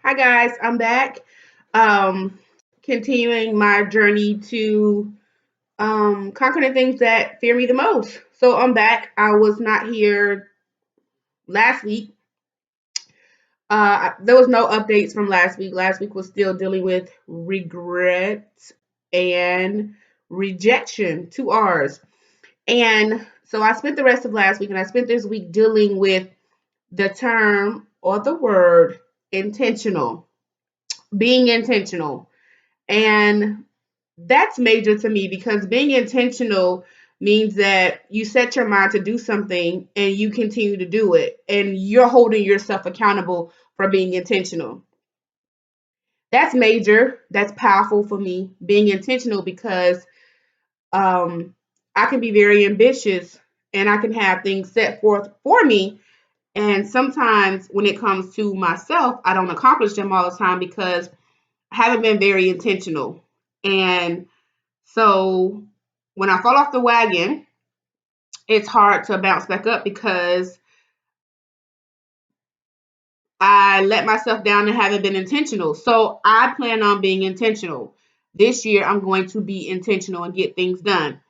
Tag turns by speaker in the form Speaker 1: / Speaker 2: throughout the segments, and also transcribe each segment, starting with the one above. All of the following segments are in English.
Speaker 1: Hi guys, I'm back. Um, Continuing my journey to conquer the things that fear me the most. So I'm back. I was not here last week. There was no updates from last week. Last week was still dealing with regret and rejection, two R's. And so I spent the rest of last week and I spent this week dealing with the term or the word intentional, being intentional. And that's major to me because being intentional means that you set your mind to do something and you continue to do it and you're holding yourself accountable for being intentional. That's major. That's powerful for me being intentional because um, I can be very ambitious and I can have things set forth for me. And sometimes when it comes to myself, I don't accomplish them all the time because I haven't been very intentional. And so when I fall off the wagon, it's hard to bounce back up because I let myself down and haven't been intentional. So I plan on being intentional. This year, I'm going to be intentional and get things done.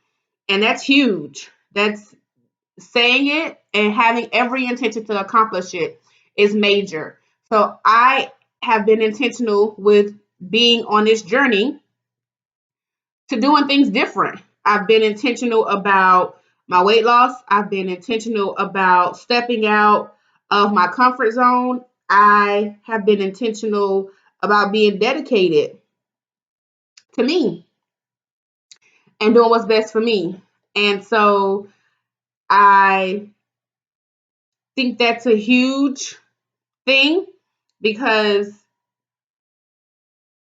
Speaker 1: And that's huge. That's saying it and having every intention to accomplish it is major. So I have been intentional with being on this journey to doing things different. I've been intentional about my weight loss. I've been intentional about stepping out of my comfort zone. I have been intentional about being dedicated to me and doing what's best for me. And so I think that's a huge thing because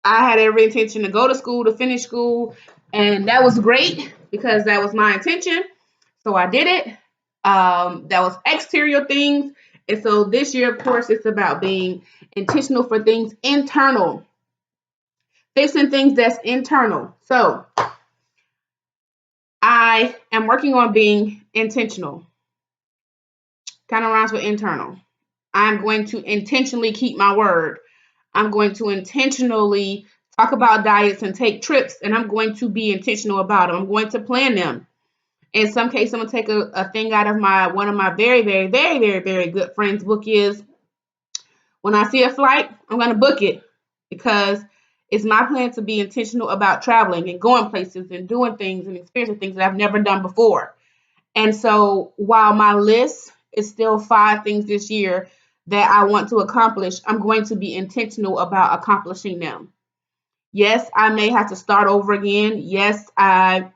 Speaker 1: I had every intention to go to school, to finish school, and that was great because that was my intention. So I did it. That was exterior things. And so this year, of course, it's about being intentional for things internal, fixing things that's internal. So I am working on being intentional. Kind of rhymes with internal. I'm going to intentionally keep my word. I'm going to intentionally talk about diets and take trips, and I'm going to be intentional about them. I'm going to plan them. In some cases, I'm gonna take a thing out of my one of my very, very, very, very, very good friends' book is when I see a flight, I'm gonna book it because it's my plan to be intentional about traveling and going places and doing things and experiencing things that I've never done before. And so while my list is still 5 things this year that I want to accomplish, I'm going to be intentional about accomplishing them. Yes, I may have to start over again. Yes, I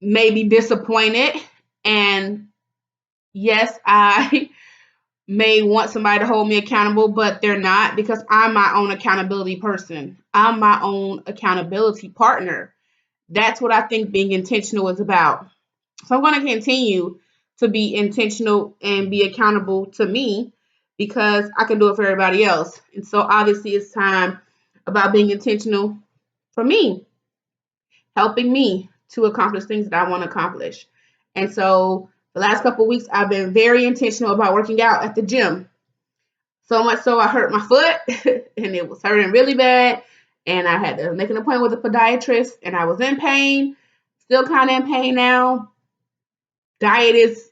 Speaker 1: may be disappointed. And yes, I may want somebody to hold me accountable, but they're not because I'm my own accountability person. I'm my own accountability partner. That's what I think being intentional is about. So I'm going to continue to be intentional and be accountable to me because I can do it for everybody else. And so obviously it's time about being intentional for me, helping me to accomplish things that I want to accomplish. And so the last couple of weeks, I've been very intentional about working out at the gym. So much so I hurt my foot and it was hurting really bad. And I had to make an appointment with a podiatrist and I was in pain, still kind of in pain now. Diet is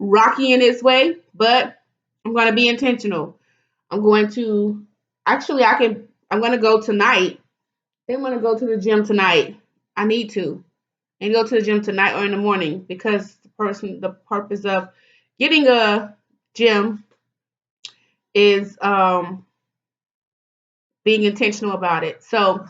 Speaker 1: rocky in its way, but I'm going to be intentional. I'm going to actually, I'm going to go tonight. I'm going to go to the gym tonight. I need to. And go to the gym tonight or in the morning because the purpose of getting a gym is being intentional about it. So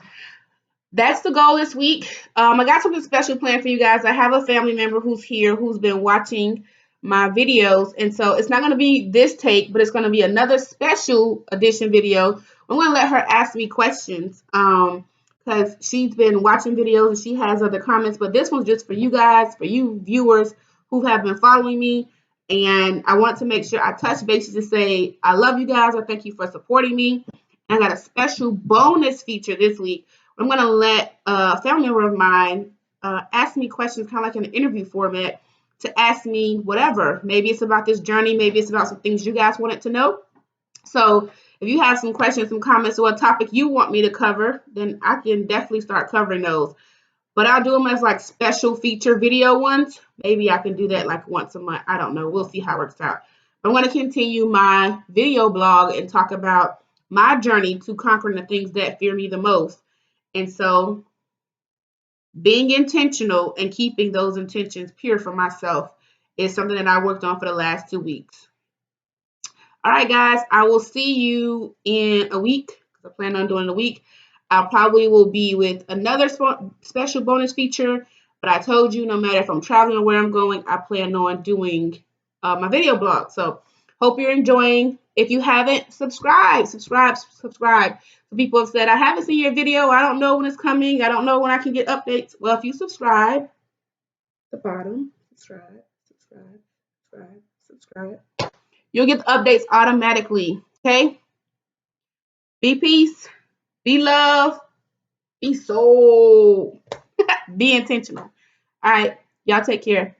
Speaker 1: that's the goal this week. I got something special planned for you guys. I have a family member who's here who's been watching my videos, and so it's not going to be this take, but it's going to be another special edition video. I'm going to let her ask me questions because she's been watching videos and she has other comments, but this one's just for you guys, for you viewers who have been following me. And I want to make sure I touch bases to say I love you guys. I thank you for supporting me. I got a special bonus feature this week. I'm going to let a family member of mine ask me questions, kind of like in an interview format, to ask me whatever. Maybe it's about this journey. Maybe it's about some things you guys wanted to know. So if you have some questions, some comments, or a topic you want me to cover, then I can definitely start covering those. But I'll do them as like special feature video ones. Maybe I can do that like once a month. I don't know. We'll see how it works out. I'm going to continue my video blog and talk about my journey to conquering the things that fear me the most. And so being intentional and keeping those intentions pure for myself is something that I worked on for the last 2 weeks. All right, guys, I will see you in a week. I plan on doing a week. I probably will be with another special bonus feature, but I told you no matter if I'm traveling or where I'm going, I plan on doing my video blog. So hope you're enjoying. If you haven't, subscribe. Some people have said, I haven't seen your video. I don't know when it's coming. I don't know when I can get updates. Well, if you subscribe, the bottom, subscribe. You'll get the updates automatically. Okay? Be peace, be love, be soul, be intentional. All right. Y'all take care.